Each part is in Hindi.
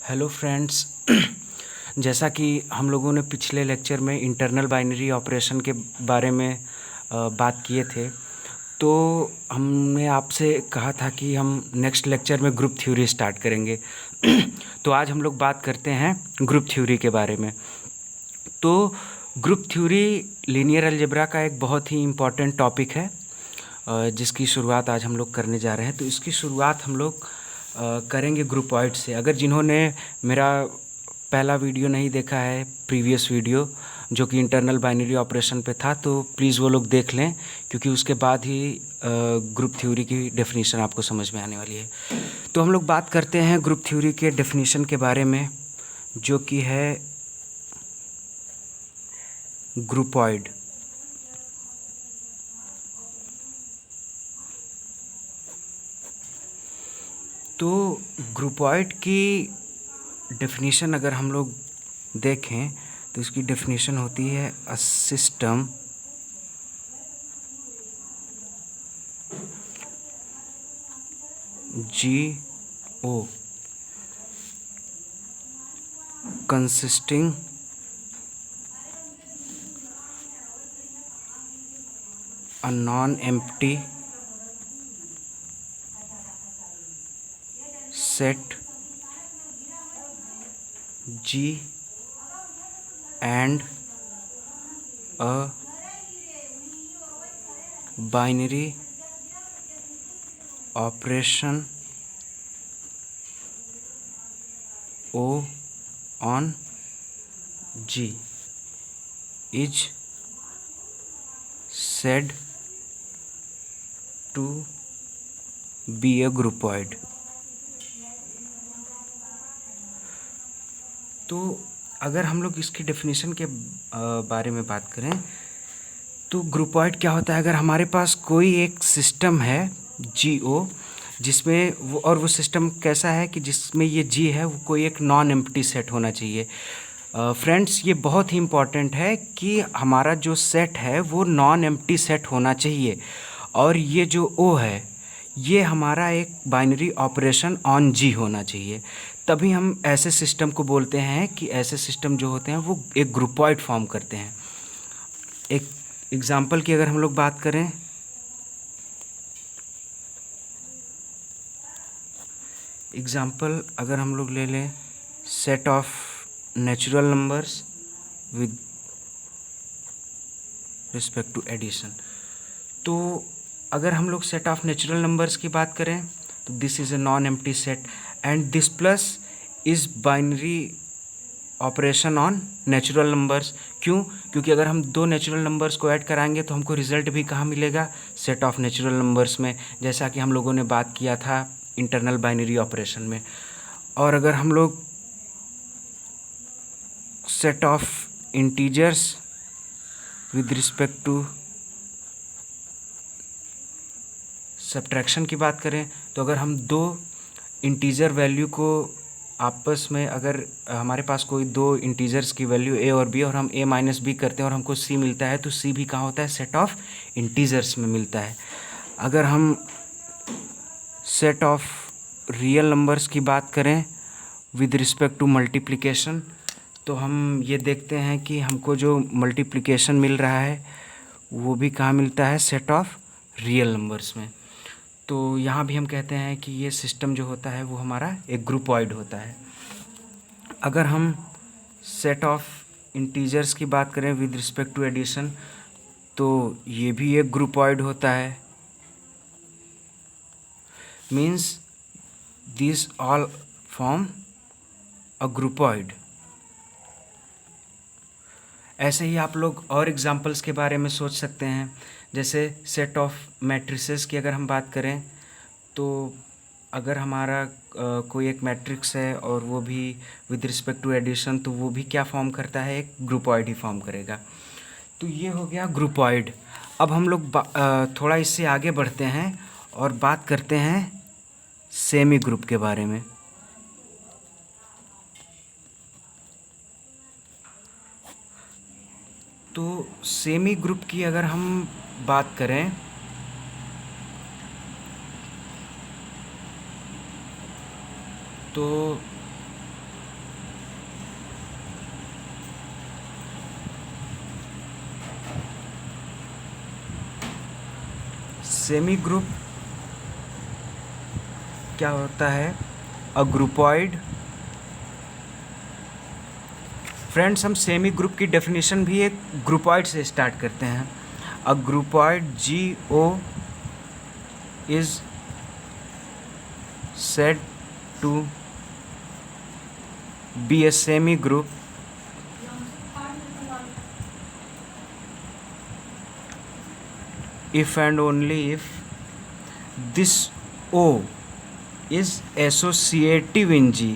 Hello friends. जैसा कि हम लोगों ने पिछले लेक्चर में इंटरनल बाइनरी ऑपरेशन के बारे में बात किए थे, तो हमने आपसे कहा था कि हम नेक्स्ट लेक्चर में ग्रुप थ्योरी स्टार्ट करेंगे। तो आज हम लोग बात करते हैं ग्रुप थ्योरी के बारे में। तो ग्रुप थ्योरी लीनियर अलजेब्रा का एक बहुत ही इम्पॉर्टेंट टॉपिक है, जिसकी शुरुआत आज हम लोग करने जा रहे हैं। तो इसकी शुरुआत हम लोग करेंगे ग्रुपॉइड से। अगर जिन्होंने मेरा पहला वीडियो नहीं देखा है, प्रीवियस वीडियो जो कि इंटरनल बाइनरी ऑपरेशन पे था, तो प्लीज़ वो लोग देख लें, क्योंकि उसके बाद ही ग्रुप थ्योरी की डेफिनेशन आपको समझ में आने वाली है। तो हम लोग बात करते हैं ग्रुप थ्योरी के डेफिनेशन के बारे में, जो कि है ग्रुपॉइड। तो ग्रुपॉइड की डेफिनेशन अगर हम लोग देखें तो इसकी डेफिनेशन होती है a system GO consisting a non-empty set G and a binary operation O on G is said to be a groupoid। तो अगर हम लोग इसकी डेफिनेशन के बारे में बात करें तो ग्रुपॉइड क्या होता है। अगर हमारे पास कोई एक सिस्टम है GO, जिसमें वो सिस्टम कैसा है कि जिसमें ये G है, वो कोई एक नॉन एम्प्टी सेट होना चाहिए। फ्रेंड्स, ये बहुत ही इम्पॉर्टेंट है कि हमारा जो सेट है वो नॉन एम्प्टी सेट होना चाहिए, और ये जो O है ये हमारा एक बाइनरी ऑपरेशन ऑन G होना चाहिए। तभी हम ऐसे सिस्टम को बोलते हैं कि ऐसे सिस्टम जो होते हैं वो एक ग्रुपॉइड फॉर्म करते हैं। एक एग्जाम्पल की अगर हम लोग बात करें, एग्जाम्पल अगर हम लोग ले लें set of natural numbers with respect to addition. तो अगर हम लोग सेट ऑफ नेचुरल नंबर्स की बात करें तो this is a non empty set and this plus is binary operation on natural numbers. क्यों? क्योंकि अगर हम दो नेचुरल नंबर्स को ऐड कराएंगे तो हमको रिजल्ट भी कहाँ मिलेगा? सेट ऑफ नेचुरल नंबर्स में, जैसा कि हम लोगों ने बात किया था इंटरनल बाइनरी ऑपरेशन में। और अगर हम लोग set of integers with respect to subtraction की बात करें तो अगर हम दो इंटीजर वैल्यू को आपस में, अगर हमारे पास कोई दो इंटीजर्स की वैल्यू a और b और हम a माइनस बी करते हैं और हमको c मिलता है, तो c भी कहाँ होता है? सेट ऑफ इंटीजर्स में मिलता है। अगर हम सेट ऑफ रियल नंबर्स की बात करें विद रिस्पेक्ट टू मल्टीप्लिकेशन, तो हम ये देखते हैं कि हमको जो मल्टीप्लिकेशन मिल रहा है वो भी कहाँ मिलता है? सेट ऑफ रियल नंबर्स में। तो यहाँ भी हम कहते हैं कि ये सिस्टम जो होता है वो हमारा एक ग्रुपॉइड होता है। अगर हम सेट ऑफ इंटीजर्स की बात करें विद रिस्पेक्ट टू एडिशन, तो ये भी एक ग्रुपॉइड होता है। Means this all form a groupoid. ऐसे ही आप लोग और एग्जांपल्स के बारे में सोच सकते हैं, जैसे सेट ऑफ मैट्रिसेस की अगर हम बात करें तो अगर हमारा कोई एक मैट्रिक्स है और वो भी विद रिस्पेक्ट टू एडिशन, तो वो भी क्या फॉर्म करता है? एक ग्रुपॉइड ही फॉर्म करेगा। तो ये हो गया ग्रुपॉइड। अब हम लोग थोड़ा इससे आगे बढ़ते हैं और बात करते हैं सेमी ग्रुप के बारे में। तो सेमी ग्रुप की अगर हम बात करें तो सेमी ग्रुप क्या होता है? अ ग्रुपॉइड। फ्रेंड्स, हम सेमी ग्रुप की डेफिनेशन भी एक ग्रुपॉइड से स्टार्ट करते हैं। अ ग्रुपॉइड GO is said to be a semi group if and only if this O is associative in G.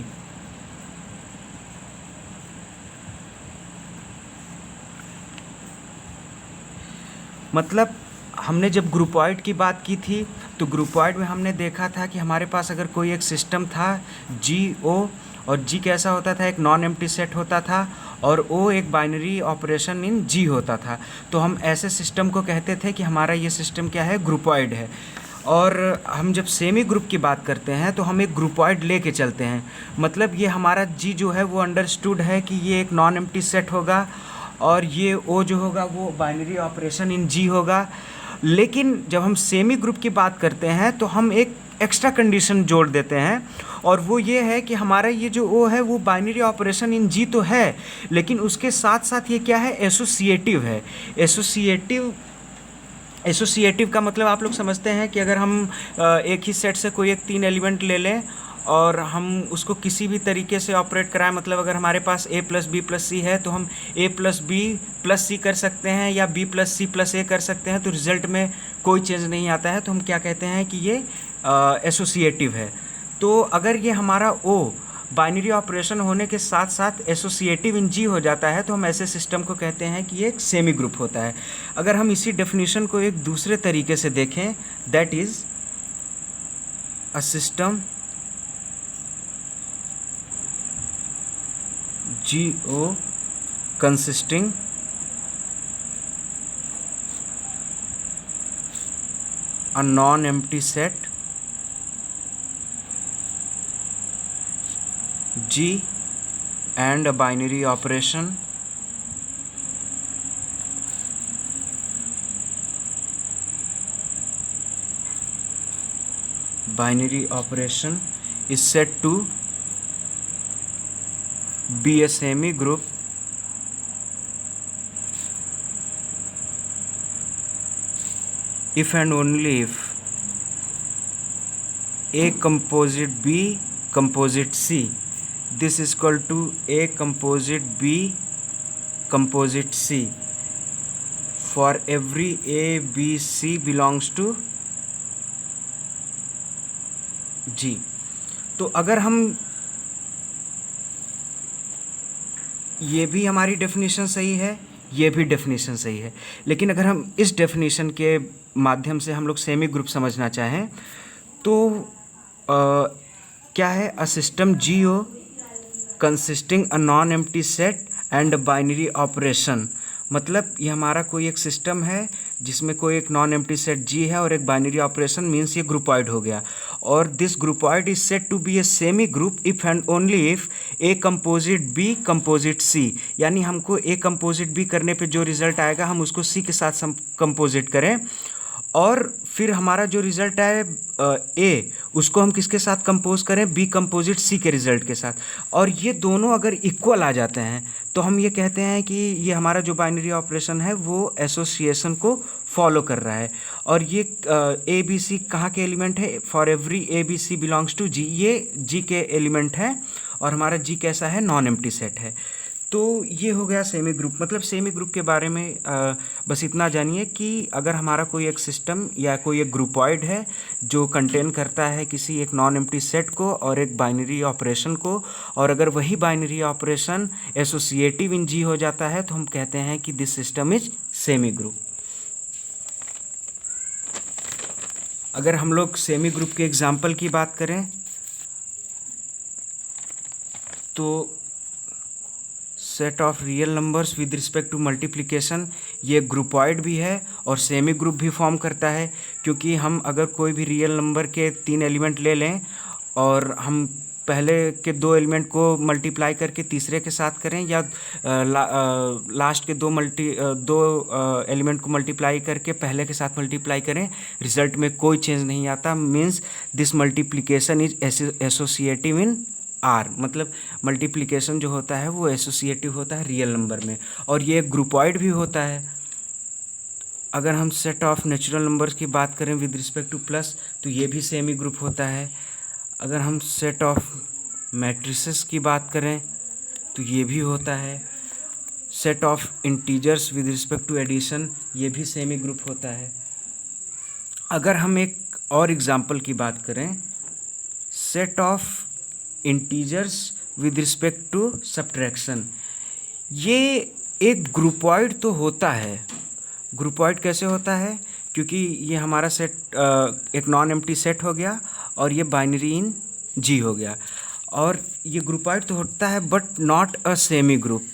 मतलब हमने जब ग्रुपॉइड की बात की थी तो ग्रुपॉइड में हमने देखा था कि हमारे पास अगर कोई एक सिस्टम था GO, और G कैसा होता था? एक नॉन एम्प्टी सेट होता था, और O एक बाइनरी ऑपरेशन इन G होता था। तो हम ऐसे सिस्टम को कहते थे कि हमारा ये सिस्टम क्या है? ग्रुपॉइड है। और हम जब सेमी ग्रुप की बात करते हैं तो हम एक ग्रुपॉइड लेके चलते हैं। मतलब ये हमारा G जो है वो अंडरस्टूड है कि ये एक नॉन एम्प्टी सेट होगा, और ये O जो होगा वो बाइनरी ऑपरेशन इन G होगा। लेकिन जब हम सेमी ग्रुप की बात करते हैं तो हम एक एक्स्ट्रा कंडीशन जोड़ देते हैं, और वो ये है कि हमारा ये जो O है वो बाइनरी ऑपरेशन इन G तो है, लेकिन उसके साथ साथ ये क्या है? एसोसिएटिव है। एसोसिएटिव का मतलब आप लोग समझते हैं कि अगर हम एक ही सेट से कोई एक 3 एलिमेंट ले लें और हम उसको किसी भी तरीके से ऑपरेट कराएं, मतलब अगर हमारे पास A + B + C है तो हम A + B + C कर सकते हैं, या B + C + A कर सकते हैं, तो रिज़ल्ट में कोई चेंज नहीं आता है, तो हम क्या कहते हैं कि ये एसोसिएटिव है। तो अगर ये हमारा O बाइनरी ऑपरेशन होने के साथ साथ एसोसिएटिव इन G हो जाता है तो हम ऐसे सिस्टम को कहते हैं कि ये एक सेमी ग्रुप होता है। अगर हम इसी डेफिनेशन को एक दूसरे तरीके से देखें, that is a system GO consisting a non-empty set G and a binary operation is said to be a semi group if and only if A composite B composite C, this is equal to A composite B composite C for every A B C belongs to G। तो अगर हम ये भी हमारी डेफिनेशन सही है, ये भी डेफिनेशन सही है, लेकिन अगर हम इस डेफिनेशन के माध्यम से हम लोग सेमी ग्रुप समझना चाहें तो क्या है? A system GO consisting a non empty set and binary operation. मतलब ये हमारा कोई एक सिस्टम है जिसमें कोई एक नॉन एम्प्टी सेट G है और एक बाइनरी ऑपरेशन, मीन्स ये ग्रुपॉइड हो गया। और this groupoid is said to be a semi group if and only if A composite B composite C, यानी हमको A कंपोजिट B करने पे जो रिज़ल्ट आएगा हम उसको C के साथ कंपोजिट करें, और फिर हमारा जो रिज़ल्ट आए A उसको हम किसके साथ कंपोज करें? B कंपोजिट C के रिज़ल्ट के साथ। और ये दोनों अगर इक्वल आ जाते हैं तो हम ये कहते हैं कि ये हमारा जो बाइनरी ऑपरेशन है वो एसोसिएशन को फॉलो कर रहा है। और ये A B C कहाँ के एलिमेंट है? For every A B C belongs to G, ये G के एलिमेंट है, और हमारा G कैसा है? नॉन एम्प्टी सेट है। तो ये हो गया सेमी ग्रुप। मतलब सेमी ग्रुप के बारे में बस इतना जानिए कि अगर हमारा कोई एक सिस्टम या कोई एक ग्रुपॉइड है जो कंटेन करता है किसी एक नॉन एम्प्टी सेट को और एक बाइनरी ऑपरेशन को, और अगर वही बाइनरी ऑपरेशन एसोसिएटिव इन G हो जाता है तो हम कहते हैं कि this system is semi group. अगर हम लोग सेमी ग्रुप के एग्जाम्पल की बात करें तो set of real numbers with respect to multiplication, ये ग्रुपॉइड भी है और सेमी ग्रुप भी फॉर्म करता है, क्योंकि हम अगर कोई भी रियल नंबर के 3 एलिमेंट ले लें और हम पहले के दो एलिमेंट को मल्टीप्लाई करके तीसरे के साथ करें, या लास्ट के दो एलिमेंट को मल्टीप्लाई करके पहले के साथ मल्टीप्लाई करें, रिजल्ट में कोई चेंज नहीं आता। Means this multiplication is associative in are, मतलब मल्टीप्लिकेशन जो होता है वो एसोसिएटिव होता है रियल नंबर में। और ये एक ग्रुपॉइड भी होता है। अगर हम सेट ऑफ नेचुरल नंबर्स की बात करें विद रिस्पेक्ट टू प्लस, तो ये भी सेमी ग्रुप होता है। अगर हम सेट ऑफ मैट्रिसेस की बात करें तो ये भी होता है। Set of integers with respect to addition, ये भी सेमी ग्रुप होता है। अगर हम एक और एग्जांपल की बात करें, set of integers with respect to subtraction, ये एक ग्रुपॉइड तो होता है। ग्रुपॉइड कैसे होता है? क्योंकि ये हमारा सेट एक नॉन एम्प्टी सेट हो गया और ये बाइनरी इन जी हो गया, और ये ग्रुपॉइड तो होता है but not a semi group.